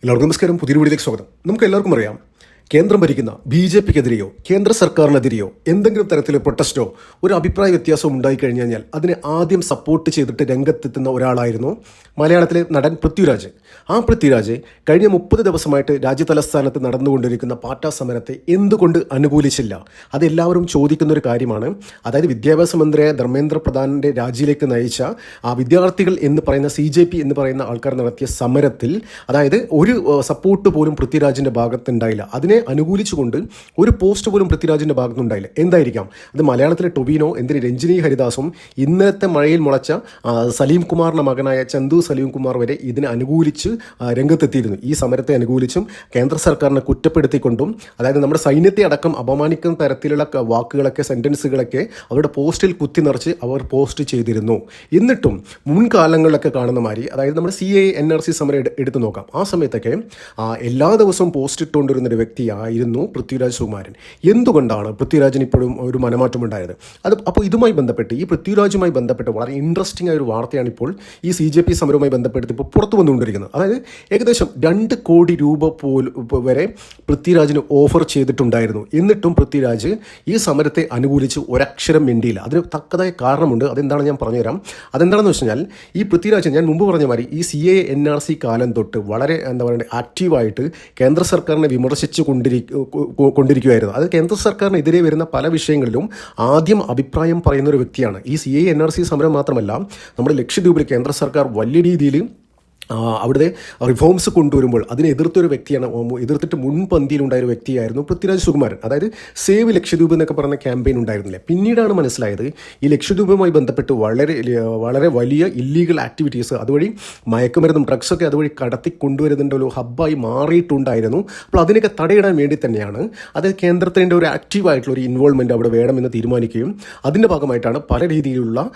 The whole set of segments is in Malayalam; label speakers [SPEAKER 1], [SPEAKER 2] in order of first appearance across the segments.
[SPEAKER 1] എല്ലാവർക്കും നമസ്കാരം. പുതിയ വീഡിയോയിലേക്ക് സ്വാഗതം. നമുക്ക് എല്ലാവർക്കും അറിയാം, കേന്ദ്രം ഭരിക്കുന്ന BJPക്കെതിരെയോ കേന്ദ്ര സർക്കാരിനെതിരെയോ എന്തെങ്കിലും തരത്തിലെ പ്രൊട്ടസ്റ്റോ ഒരു അഭിപ്രായ വ്യത്യാസവും ഉണ്ടായിക്കഴിഞ്ഞാൽ അതിനെ ആദ്യം സപ്പോർട്ട് ചെയ്തിട്ട് രംഗത്തെത്തുന്ന ഒരാളായിരുന്നു മലയാളത്തിലെ നടൻ പൃഥ്വിരാജ്. ആ പൃഥ്വിരാജ് കഴിഞ്ഞ 30 ദിവസമായിട്ട് രാജ്യതലസ്ഥാനത്ത് നടന്നുകൊണ്ടിരിക്കുന്ന പാട്ടാ സമരത്തെ എന്തുകൊണ്ട് അനുകൂലിച്ചില്ല? അതെല്ലാവരും ചോദിക്കുന്ന ഒരു കാര്യമാണ്. അതായത് വിദ്യാഭ്യാസ മന്ത്രിയായ ധർമ്മേന്ദ്ര പ്രധാനിൻ്റെ രാജിയിലേക്ക് നയിച്ച ആ വിദ്യാർത്ഥികൾ എന്ന് പറയുന്ന CJP എന്ന് പറയുന്ന ആൾക്കാർ നടത്തിയ സമരത്തിൽ അതായത് ഒരു സപ്പോർട്ട് പോലും പൃഥ്വിരാജിൻ്റെ ഭാഗത്തുണ്ടായില്ല. അതിനെ അനുകൂലിച്ചുകൊണ്ട് ഒരു പോസ്റ്റ് പോലും പൃഥ്വിരാജിൻ്റെ ഭാഗത്തുനിന്നുണ്ടായില്ല. എന്തായിരിക്കാം അത്? മലയാളത്തിലെ ടൊവിനോ, എന്തിന് രഞ്ജിനി ഹരിദാസും ഇന്നത്തെ മഴയിൽ മുളച്ച സലീം കുമാറിൻ്റെ മകനായ ചന്തു സലീം കുമാർ വരെ ഇതിനെ അനുകൂലിച്ച് രംഗത്തെത്തിയിരുന്നു. ഈ സമരത്തെ അനുകൂലിച്ചും കേന്ദ്ര സർക്കാരിനെ കുറ്റപ്പെടുത്തിക്കൊണ്ടും, അതായത് നമ്മുടെ സൈന്യത്തെ അടക്കം അപമാനിക്കുന്ന തരത്തിലുള്ള വാക്കുകളൊക്കെ, സെൻറ്റൻസുകളൊക്കെ അവരുടെ പോസ്റ്റിൽ കുത്തി നിറച്ച് അവർ പോസ്റ്റ് ചെയ്തിരുന്നു. എന്നിട്ടും മുൻകാലങ്ങളിലൊക്കെ കാണുന്ന മാതിരി, അതായത് നമ്മുടെ CAA NRC സമരം എടുത്തു നോക്കാം. ആ സമയത്തൊക്കെ എല്ലാ ദിവസവും പോസ്റ്റ് ഇട്ടുകൊണ്ടിരുന്നൊരു വ്യക്തിയായിരുന്നു പൃഥ്വിരാജ് സുകുമാരൻ. എന്തുകൊണ്ടാണ് പൃഥ്വിരാജിന് ഇപ്പോഴും ഒരു മനമാറ്റമുണ്ടായത്? അപ്പോൾ ഇതുമായി ബന്ധപ്പെട്ട്, ഈ പൃഥ്വിരാജുമായി ബന്ധപ്പെട്ട് വളരെ ഇൻട്രസ്റ്റിംഗ് ആയ ഒരു വാർത്തയാണ് ഇപ്പോൾ ഈ CJP സമരവുമായി ബന്ധപ്പെട്ട് ഇപ്പോൾ പുറത്തു വന്നുകൊണ്ടിരിക്കുന്നത്. അതായത് ഏകദേശം 2 കോടി രൂപ വരെ പൃഥ്വിരാജിന് ഓഫർ ചെയ്തിട്ടുണ്ടായിരുന്നു. എന്നിട്ടും പൃഥ്വിരാജ് ഈ സമരത്തെ അനുകൂലിച്ച് ഒരക്ഷരം മിണ്ടിയില്ല. അതിന് തക്കതായ കാരണമുണ്ട്. അതെന്താണെന്ന് ഞാൻ പറഞ്ഞുതരാം. അതെന്താണെന്ന് വെച്ച് കഴിഞ്ഞാൽ, ഈ പൃഥ്വിരാജ് ഞാൻ മുമ്പ് പറഞ്ഞ മാതിരി ഈ CAA NRC കാലം തൊട്ട് വളരെ ആക്റ്റീവായിട്ട് കേന്ദ്ര സർക്കാരിനെ വിമർശിച്ചു കൊണ്ടിരിക്കുകയായിരുന്നു. അത് കേന്ദ്ര സർക്കാരിനെതിരെ വരുന്ന പല വിഷയങ്ങളിലും ആദ്യം അഭിപ്രായം പറയുന്ന ഒരു വ്യക്തിയാണ്. ഈ CAA NRC സമരം മാത്രമല്ല, നമ്മുടെ ലക്ഷദ്വീപിൽ കേന്ദ്ര സർക്കാർ വലിയ രീതിയിൽ അവിടുത്തെ റിഫോംസ് കൊണ്ടുവരുമ്പോൾ അതിനെ എതിർത്തൊരു വ്യക്തിയാണ്, എതിർത്തിട്ട് മുൻപന്തിയിലുണ്ടായൊരു വ്യക്തിയായിരുന്നു പൃഥ്വിരാജ് സുകുമാരൻ. അതായത് സേവ് ലക്ഷദ്വീപ് എന്നൊക്കെ പറഞ്ഞ ക്യാമ്പയിൻ ഉണ്ടായിരുന്നില്ല. പിന്നീടാണ് മനസ്സിലായത് ഈ ലക്ഷദ്വീപുമായി ബന്ധപ്പെട്ട് വളരെ വലിയ ഇല്ലീഗൽ ആക്ടിവിറ്റീസ്, അതുവഴി മയക്കുമരുന്നും ഡ്രഗ്സൊക്കെ അതുവഴി കടത്തി കൊണ്ടുവരുന്നതിൻ്റെ ഒരു ഹബ്ബായി മാറിയിട്ടുണ്ടായിരുന്നു. അപ്പോൾ അതിനൊക്കെ തടയിടാൻ വേണ്ടി തന്നെയാണ് അത് കേന്ദ്രത്തിൻ്റെ ഒരു ആക്റ്റീവായിട്ടുള്ള ഒരു ഇൻവോൾവ്മെൻറ്റ് അവിടെ വേണമെന്ന് തീരുമാനിക്കുകയും അതിൻ്റെ ഭാഗമായിട്ടാണ് പല രീതിയിലുള്ള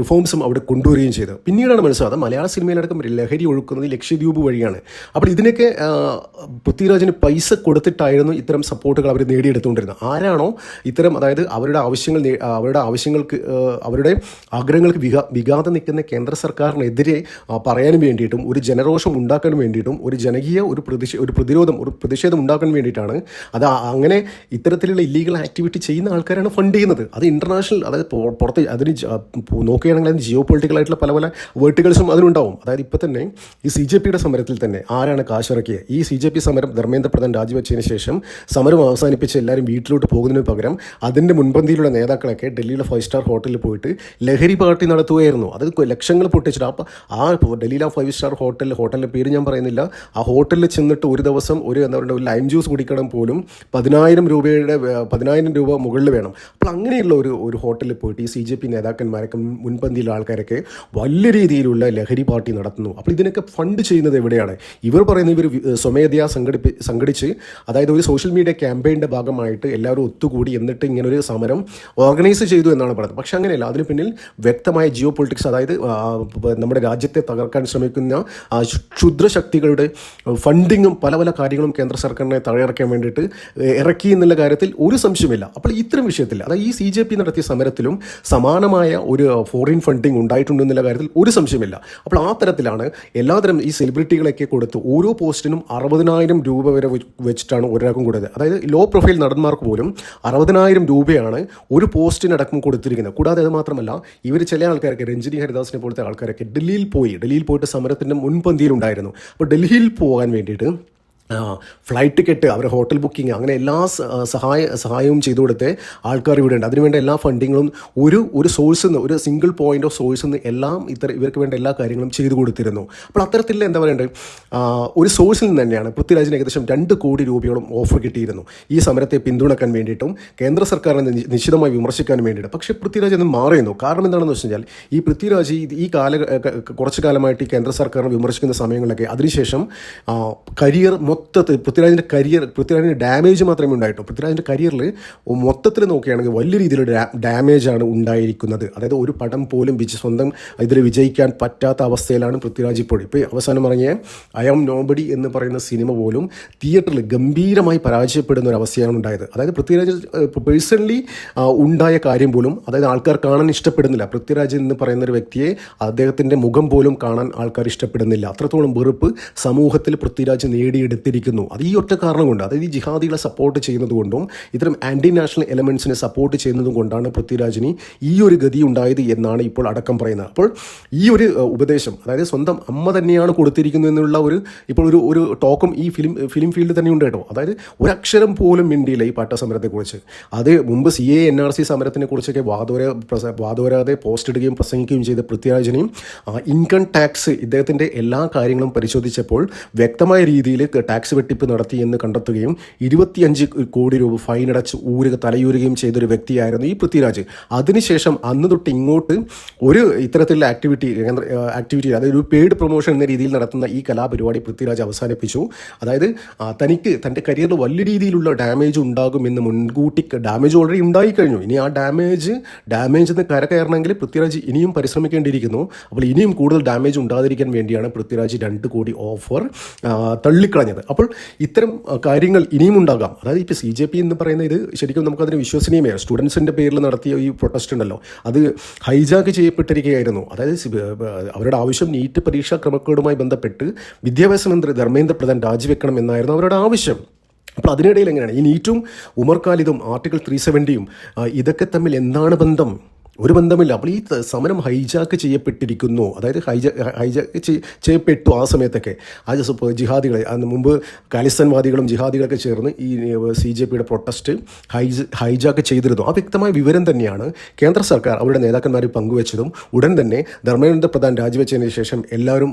[SPEAKER 1] റിഫോംസും അവിടെ കൊണ്ടുവരികയും ചെയ്തത്. പിന്നീടാണ് മനസ്സിലായത് മലയാള സിനിമയിലടക്കം ലഹരി ഒഴുക്കുന്നത് ലക്ഷദ്വീപ് വഴിയാണ്. അപ്പോൾ ഇതിനൊക്കെ പൃഥ്വിരാജിന് പൈസ കൊടുത്തിട്ടായിരുന്നു ഇത്തരം സപ്പോർട്ടുകൾ അവർ നേടിയെടുത്തുകൊണ്ടിരുന്നത്. ആരാണോ ഇത്തരം, അതായത് അവരുടെ ആവശ്യങ്ങൾക്ക് അവരുടെ ആഗ്രഹങ്ങൾക്ക് വിഘാതം നിൽക്കുന്ന കേന്ദ്ര സർക്കാരിനെതിരെ പറയാനും വേണ്ടിയിട്ടും ഒരു ജനരോഷം ഉണ്ടാക്കാനും വേണ്ടിയിട്ടും ഒരു ജനകീയ ഒരു പ്രതിഷേധം ഉണ്ടാക്കാൻ വേണ്ടിയിട്ടാണ് അത് അങ്ങനെ ഇത്തരത്തിലുള്ള ഇല്ലീഗൽ ആക്ടിവിറ്റി ചെയ്യുന്ന ആൾക്കാരാണ് ഫണ്ട് ചെയ്യുന്നത്. അത് ഇൻ്റർനാഷണൽ, അതായത് പുറത്ത് അതിന് നോക്കുകയാണെങ്കിൽ അതിന് ജിയോ പൊളിറ്റിക്കലായിട്ടുള്ള പല വേർട്ടിക്കൽസും അതിനുണ്ടാവും. അതായത് ഇപ്പോൾ തന്നെ ഈ CJPയുടെ സമരത്തിൽ തന്നെ ആരാണ് കാശിറക്കിയത്? ഈ CJP സമരം ധർമ്മേന്ദ്ര പ്രധാൻ രാജിവെച്ചതിന് ശേഷം സമരം അവസാനിപ്പിച്ച് എല്ലാവരും വീട്ടിലോട്ട് പോകുന്നതിന് പകരം അതിൻ്റെ മുൻപന്തിയിലുള്ള നേതാക്കളൊക്കെ ഡൽഹിയിലെ 5 സ്റ്റാർ ഹോട്ടലിൽ പോയിട്ട് ലഹരി പാർട്ടി നടത്തുകയായിരുന്നു. അത് ലക്ഷങ്ങൾ പൊട്ടിച്ചിട്ട് അപ്പോൾ ഡൽഹിയിലെ 5 സ്റ്റാർ ഹോട്ടലിൻ്റെ പേര് ഞാൻ പറയുന്നില്ല. ആ ഹോട്ടലിൽ ചെന്നിട്ട് ഒരു ദിവസം ഒരു ലൈം ജ്യൂസ് കുടിക്കണം പോലും 10,000 രൂപ മുകളിൽ വേണം. അപ്പോൾ അങ്ങനെയുള്ള ഒരു ഹോട്ടലിൽ പോയിട്ട് ഈ CJP നേതാക്കന്മാരൊക്കെ മുൻപന്തിയിലുള്ള ആൾക്കാരൊക്കെ വലിയ രീതിയിലുള്ള ലഹരി പാർട്ടി നടത്തുന്നു. അപ്പോൾ ഇതിനൊക്കെ ഫണ്ട് ചെയ്യുന്നത് എവിടെയാണ്? ഇവർ പറയുന്നത് ഇവർ സ്വമേധയാ സംഘടിച്ച്, അതായത് ഒരു സോഷ്യൽ മീഡിയ ക്യാമ്പയിൻ്റെ ഭാഗമായിട്ട് എല്ലാവരും ഒത്തുകൂടി എന്നിട്ട് ഇങ്ങനൊരു സമരം ഓർഗനൈസ് ചെയ്തു എന്നാണ് പറയുന്നത്. പക്ഷേ അങ്ങനെയല്ല. അതിന് പിന്നിൽ വ്യക്തമായ ജിയോ പൊളിറ്റിക്സ്, അതായത് നമ്മുടെ രാജ്യത്തെ തകർക്കാൻ ശ്രമിക്കുന്ന ക്ഷുദ്രശക്തികളുടെ ഫണ്ടിങ്ങും പല കാര്യങ്ങളും കേന്ദ്ര സർക്കാരിനെ തഴയിറക്കാൻ വേണ്ടിയിട്ട് ഇറക്കി എന്നുള്ള കാര്യത്തിൽ ഒരു സംശയമില്ല. അപ്പോൾ ഇത്തരം വിഷയത്തിൽ, അതായത് ഈ CJP നടത്തിയ സമരത്തിലും സമാനമായ ഒരു ഫോറിൻ ഫണ്ടിങ് ഉണ്ടായിട്ടുണ്ടെന്നുള്ള കാര്യത്തിൽ ഒരു സംശയമില്ല. അപ്പോൾ ആ തരത്തിലാണ് എല്ലാതരം ഈ സെലിബ്രിറ്റികളൊക്കെ കൊടുത്ത് ഓരോ പോസ്റ്റിനും 60,000 രൂപ വരെ വെച്ചിട്ടാണ് ഒരാൾക്കും കൊടുത്തത്. അതായത് ലോ പ്രൊഫൈൽ നടന്മാർക്ക് പോലും 60,000 രൂപയാണ് ഒരു പോസ്റ്റിനടക്കം കൊടുത്തിരിക്കുന്നത്. കൂടാതെ അത് മാത്രമല്ല, ഇവർ ചില ആൾക്കാരൊക്കെ, രഞ്ജിനി ഹരിദാസിനെ പോലത്തെ ആൾക്കാരൊക്കെ ഡൽഹിയിൽ പോയിട്ട് സമരത്തിൻ്റെ മുൻപന്തിയിലുണ്ടായിരുന്നു. അപ്പോൾ ഡൽഹിയിൽ പോകാൻ വേണ്ടിയിട്ട് ഫ്ലൈറ്റ് ടിക്കറ്റ്, അവരുടെ ഹോട്ടൽ ബുക്കിംഗ്, അങ്ങനെ എല്ലാ സഹായവും ചെയ്തു കൊടുത്ത് ആൾക്കാർ ഇവിടെ ഉണ്ട്. അതിനുവേണ്ട എല്ലാ ഫണ്ടിങ്ങും ഒരു സോഴ്സിൽ നിന്ന്, ഒരു സിംഗിൾ പോയിൻ്റ് ഓഫ് സോഴ്സിൽ നിന്ന് എല്ലാം ഇവർക്ക് വേണ്ട എല്ലാ കാര്യങ്ങളും ചെയ്തു കൊടുത്തിരുന്നു. അപ്പോൾ അത്തരത്തിൽ എന്താ പറയേണ്ടത്, ഒരു സോഴ്സിൽ നിന്ന് തന്നെയാണ് പൃഥ്വിരാജിന് ഏകദേശം 2 കോടി രൂപയോളം ഓഫർ കിട്ടിയിരുന്നു ഈ സമരത്തെ പിന്തുണക്കാൻ വേണ്ടിയിട്ടും കേന്ദ്ര സർക്കാരിനെ നിശ്ചിതമായി വിമർശിക്കാൻ വേണ്ടിയിട്ട്. പക്ഷേ പൃഥ്വിരാജ് എന്ന് മാറിയുന്നു. കാരണം എന്താണെന്ന് വെച്ച് കഴിഞ്ഞാൽ, ഈ പൃഥ്വിരാജ് കുറച്ച് കാലമായിട്ട് ഈ കേന്ദ്ര സർക്കാരിനെ വിമർശിക്കുന്ന സമയങ്ങളിലൊക്കെ അതിനുശേഷം കരിയർ മൊത്തത്തിൽ പൃഥ്വിരാജിൻ്റെ ഡാമേജ് മാത്രമേ ഉണ്ടായിട്ടുള്ളൂ. പൃഥ്വിരാജിൻ്റെ കരിയറിൽ മൊത്തത്തിൽ നോക്കുകയാണെങ്കിൽ വലിയ രീതിയിലുള്ള ഡാമേജാണ് ഉണ്ടായിരിക്കുന്നത്. അതായത് ഒരു പടം പോലും സ്വന്തം ഇതിൽ വിജയിക്കാൻ പറ്റാത്ത അവസ്ഥയിലാണ് പൃഥ്വിരാജ് ഇപ്പോൾ. അവസാനം ഇറങ്ങിയ ഐ ആം നോബഡി എന്ന് പറയുന്ന സിനിമ പോലും തിയേറ്ററിൽ ഗംഭീരമായി പരാജയപ്പെടുന്ന ഒരു അവസ്ഥയാണ് ഉണ്ടായത്. അതായത് പൃഥ്വിരാജ് പേഴ്സണലി ഉണ്ടായ കാര്യം പോലും അതായത് ആൾക്കാർ കാണാൻ ഇഷ്ടപ്പെടുന്നില്ല. പൃഥ്വിരാജ് എന്ന് പറയുന്ന ഒരു വ്യക്തിയെ അദ്ദേഹത്തിൻ്റെ മുഖം പോലും കാണാൻ ആൾക്കാർ ഇഷ്ടപ്പെടുന്നില്ല. അത്രത്തോളം വെറുപ്പ് സമൂഹത്തിൽ പൃഥ്വിരാജ് നേടിയെടുത്തിരിക്കുന്നു. അത് ഈ ഒറ്റ കാരണം കൊണ്ട്, അതായത് ഈ ജിഹാദികളെ സപ്പോർട്ട് ചെയ്യുന്നത് കൊണ്ടും ഇത്തരം ആൻറ്റി നാഷണൽ എലമെൻസിനെ സപ്പോർട്ട് ചെയ്യുന്നതും കൊണ്ടാണ് പൃഥ്വിരാജിന് ഈ ഒരു ഗതി ഉണ്ടായത് എന്നാണ് ഇപ്പോൾ അടക്കം പറയുന്നത്. അപ്പോൾ ഈ ഒരു ഉപദേശം അതായത് സ്വന്തം അമ്മ തന്നെയാണ് കൊടുത്തിരിക്കുന്നത് എന്നുള്ള ഇപ്പോൾ ഒരു ടോക്കും ഈ ഫിലിം ഫീൽഡിൽ തന്നെ ഉണ്ട് കേട്ടോ. അതായത് ഒരക്ഷരം പോലും മിണ്ടിയില്ല ഈ പാട്ട സമരത്തെക്കുറിച്ച്. അത് മുമ്പ് CAA NRC സമരത്തിനെ കുറിച്ചൊക്കെ വാദോരാതെ പോസ്റ്റ് ഇടുകയും പ്രസംഗിക്കുകയും ചെയ്ത പൃഥ്വിരാജിനെയും ഇൻകം ടാക്സ് ഇദ്ദേഹത്തിൻ്റെ എല്ലാ കാര്യങ്ങളും പരിശോധിച്ചപ്പോൾ വ്യക്തമായ രീതിയിൽ ടാക്സ് വെട്ടിപ്പ് നടത്തി എന്ന് കണ്ടെത്തുകയും 25 കോടി രൂപ ഫൈൻ അടച്ച് തലയൂരുകയും ചെയ്തൊരു വ്യക്തിയായിരുന്നു ഈ പൃഥ്വിരാജ്. അതിനുശേഷം അന്ന് തൊട്ട് ഇങ്ങോട്ട് ഒരു ഇത്തരത്തിലുള്ള ആക്ടിവിറ്റി അതായത് ഒരു പെയ്ഡ് പ്രൊമോഷൻ എന്ന രീതിയിൽ നടത്തുന്ന ഈ കലാപരിപാടി പൃഥ്വിരാജ് അവസാനിപ്പിച്ചു. അതായത് തനിക്ക് തൻ്റെ കരിയറിൽ വലിയ രീതിയിലുള്ള ഡാമേജ് ഉണ്ടാകുമെന്ന് മുൻകൂട്ടി ഡാമേജ് ഓൾറെഡി ഉണ്ടായിക്കഴിഞ്ഞു. ഇനി ആ ഡാമേജ് എന്ന് കയറണമെങ്കിൽ പൃഥ്വിരാജ് ഇനിയും പരിശ്രമിക്കേണ്ടിയിരിക്കുന്നു. അപ്പോൾ ഇനിയും കൂടുതൽ ഡാമേജ് ഉണ്ടാകാതിരിക്കാൻ വേണ്ടിയാണ് പൃഥ്വിരാജ് 2 കോടി ഓഫർ തള്ളിക്കളഞ്ഞത്. അപ്പോൾ ഇത്തരം കാര്യങ്ങൾ ഇനിയും ഉണ്ടാകാം. അതായത് ഇപ്പോൾ CJP എന്ന് പറയുന്ന ഇത് ശരിക്കും നമുക്കതിന് വിശ്വസനീയമേ. സ്റ്റുഡൻസിൻ്റെ പേരിൽ നടത്തിയ ഈ പ്രൊട്ടസ്റ്റ് ഉണ്ടല്ലോ, അത് ഹൈജാക്ക് ചെയ്യപ്പെട്ടിരിക്കുകയായിരുന്നു. അതായത് അവരുടെ ആവശ്യം നീറ്റ് പരീക്ഷാ ക്രമക്കേടുമായി ബന്ധപ്പെട്ട് വിദ്യാഭ്യാസ മന്ത്രി ധർമ്മേന്ദ്ര പ്രധാൻ രാജിവെക്കണം എന്നായിരുന്നു അവരുടെ ആവശ്യം. അപ്പോൾ അതിനിടയിൽ എങ്ങനെയാണ് ഈ നീറ്റും ഉമർ ഖാലിദും ആർട്ടിക്കിൾ 370യും ഇതൊക്കെ തമ്മിൽ എന്താണ് ബന്ധം? ഒരു ബന്ധമില്ല. അപ്പോൾ ഈ സമരം ഹൈജാക്ക് ചെയ്യപ്പെട്ടിരിക്കുന്നു. അതായത് ഹൈജാക്ക് ചെയ്യപ്പെട്ടു ആ സമയത്തൊക്കെ. ജിഹാദികളെ അന്ന് മുമ്പ് ഖാലിസ്ഥാൻവാദികളും ജിഹാദികളൊക്കെ ചേർന്ന് ഈ CJPയുടെ പ്രൊട്ടസ്റ്റ് ഹൈജാക്ക് ചെയ്തിരുന്നു. ആ വ്യക്തമായ വിവരം തന്നെയാണ് കേന്ദ്ര സർക്കാർ അവരുടെ നേതാക്കന്മാർ പങ്കുവച്ചതും. ഉടൻ തന്നെ ധർമ്മേന്ദ്ര പ്രധാൻ രാജിവെച്ചതിന് ശേഷം എല്ലാവരും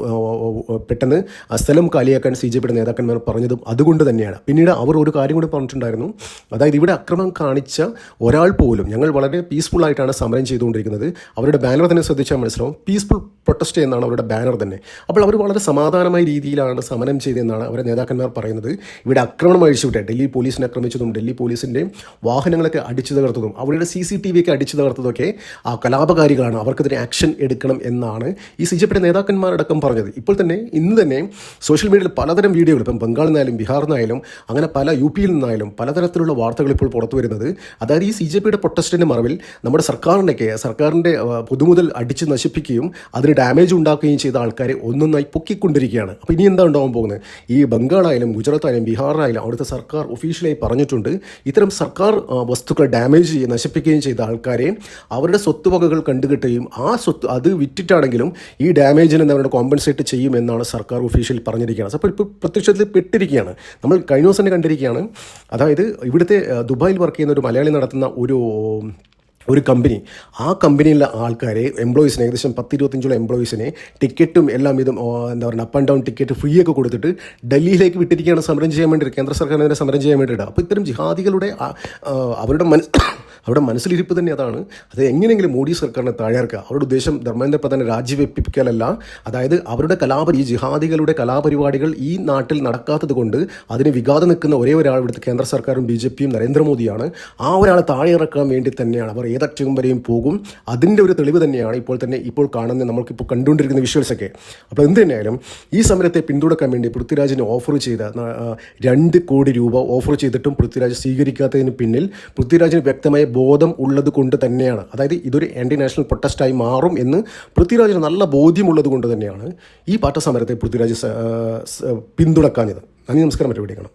[SPEAKER 1] പെട്ടെന്ന് സ്ഥലം കാലിയാക്കാൻ CJPയുടെ നേതാക്കന്മാർ പറഞ്ഞതും അതുകൊണ്ട് തന്നെയാണ്. പിന്നീട് അവർ ഒരു കാര്യം കൂടി പറഞ്ഞിട്ടുണ്ടായിരുന്നു. അതായത് ഇവിടെ അക്രമം കാണിച്ച ഒരാൾ പോലും, ഞങ്ങൾ വളരെ പീസ്ഫുൾ ആയിട്ടാണ് സമരം ചെയ്തുകൊണ്ടിരിക്കുന്നത്. അവരുടെ ബാനർ തന്നെ ശ്രദ്ധിച്ചാൽ മനസ്സിലാവും, പീസ്ഫുൾ പ്രൊട്ടസ്റ്റ് എന്നാണ് അവരുടെ ബാനർ തന്നെ. അപ്പോൾ അവർ വളരെ സമാധാനമായ രീതിയിലാണ് സമരം ചെയ്തതെന്നാണ് അവരുടെ നേതാക്കന്മാർ പറയുന്നത്. ഇവിടെ ആക്രമണം അഴിച്ചുവിട്ടെ, ഡൽഹി പോലീസിനെ ആക്രമിച്ചതും ഡൽഹി പോലീസിൻ്റെ വാഹനങ്ങളൊക്കെ അടിച്ചു തകർത്തതും അവരുടെ CCTV ഒക്കെ അടിച്ചു തകർത്തതൊക്കെ ആ കലാപകാരികളാണ്, അവർക്കെതിരെ ആക്ഷൻ എടുക്കണം എന്നാണ് ഈ CJPയുടെ നേതാക്കന്മാരടക്കം പറഞ്ഞത്. ഇപ്പോൾ തന്നെ ഇന്ന് തന്നെ സോഷ്യൽ മീഡിയയിൽ പലതരം വീഡിയോകൾ, ഇപ്പം ബംഗാളിൽ നിന്നായാലും ബീഹാറിൽ നിന്നായാലും അങ്ങനെ പല UPയിൽ നിന്നായാലും പലതരത്തിലുള്ള വാർത്തകൾ ഇപ്പോൾ പുറത്തു വരുന്നത്. അതായത് ഈ CJPയുടെ പ്രൊട്ടസ്റ്റിൻ്റെ മറവിൽ നമ്മുടെ സർക്കാരിൻ്റെ പൊതുമുതൽ അടിച്ച് നശിപ്പിക്കുകയും അതിന് ഡാമേജ് ഉണ്ടാക്കുകയും ചെയ്ത ആൾക്കാരെ ഒന്നൊന്നായി പൊക്കിക്കൊണ്ടിരിക്കുകയാണ്. അപ്പോൾ ഇനി എന്താ ഉണ്ടാകാൻ പോകുന്നത്? ഈ ബംഗാളായാലും ഗുജറാത്തായാലും ബീഹാറിലായാലും അവിടുത്തെ സർക്കാർ ഒഫീഷ്യലായി പറഞ്ഞിട്ടുണ്ട്, ഇത്തരം സർക്കാർ വസ്തുക്കൾ ഡാമേജ് നശിപ്പിക്കുകയും ചെയ്ത ആൾക്കാരെ അവരുടെ സ്വത്തുവകകൾ കണ്ടുകെട്ടുകയും അത് വിറ്റിട്ടാണെങ്കിലും ഈ ഡാമേജിന് അവരുടെ കോമ്പൻസേറ്റ് ചെയ്യുമെന്നാണ് സർക്കാർ ഒഫീഷ്യൽ പറഞ്ഞിരിക്കുകയാണ്. അപ്പോൾ ഇപ്പോൾ പ്രത്യക്ഷത്തിൽ പെട്ടിരിക്കുകയാണ്. നമ്മൾ കഴിഞ്ഞ ദിവസം തന്നെ കണ്ടിരിക്കുകയാണ്. അതായത് ഇവിടുത്തെ ദുബായിൽ വർക്ക് ചെയ്യുന്ന ഒരു മലയാളി നടത്തുന്ന ഒരു കമ്പനി, ആ കമ്പനിയിലെ ആൾക്കാരെ എംപ്ലോയീസിനെ ഏകദേശം 10-25 എംപ്ലോയീസിനെ ടിക്കറ്റും എല്ലാം ഇതും എന്താ പറയുക up and down ticket free ഒക്കെ കൊടുത്തിട്ട് ഡൽഹിയിലേക്ക് വിട്ടിരിക്കുകയാണ് സമരം ചെയ്യാൻ വേണ്ടിയിട്ട്, കേന്ദ്ര സർക്കാരിനെതിരെ സമരം ചെയ്യാൻ വേണ്ടിയിട്ട്. അപ്പോൾ ഇത്തരം ജിഹാദികളുടെ അവരുടെ മനസ്സിലിരിപ്പ് തന്നെ അതാണ്. അത് എങ്ങനെയെങ്കിലും മോഡി സർക്കാരിനെ താഴെയിറക്കുക. അവരുടെ ഉദ്ദേശം ധർമ്മേന്ദ്ര പ്രധാനെ രാജിവെപ്പിക്കലല്ല. അതായത് അവരുടെ ഈ ജിഹാദികളുടെ കലാപരിപാടികൾ ഈ നാട്ടിൽ നടക്കാത്തത് കൊണ്ട് അതിന് വിഘാതം നിൽക്കുന്ന ഒരേ ഒരാൾ ഇവിടുത്തെ കേന്ദ്ര സർക്കാരും BJPയും നരേന്ദ്രമോദിയാണ്. ആ ഒരാളെ താഴെയിറക്കാൻ വേണ്ടി തന്നെയാണ് അവർ ഏതറ്റം വരെയും പോകും. അതിൻ്റെ ഒരു തെളിവ് തന്നെയാണ് ഇപ്പോൾ കാണുന്ന നമ്മൾക്കിപ്പോൾ കണ്ടുകൊണ്ടിരിക്കുന്ന വിഷ്വൽസൊക്കെ. അപ്പോൾ എന്ത് തന്നെയായാലും ഈ സമരത്തെ പിന്തുണക്കാൻ വേണ്ടി പൃഥ്വിരാജിന് ഓഫർ ചെയ്ത 2 കോടി രൂപ ഓഫർ ചെയ്തിട്ടും പൃഥ്വിരാജ് സ്വീകരിക്കാത്തതിന് പിന്നിൽ പൃഥ്വിരാജിന് വ്യക്തമായ ബോധം ഉള്ളത് കൊണ്ട് തന്നെയാണ്. അതായത് ഇതൊരു ആൻറ്റി നാഷണൽ പ്രൊട്ടസ്റ്റായി മാറും എന്ന് പൃഥ്വിരാജിന് നല്ല ബോധ്യമുള്ളത് കൊണ്ട് തന്നെയാണ് ഈ പാട്ട സമരത്തെ പൃഥ്വിരാജ് പിന്തുണക്കാഞ്ഞത്. നന്ദി, നമസ്കാരം. മറ്റു വീഡിയോ കാണാം.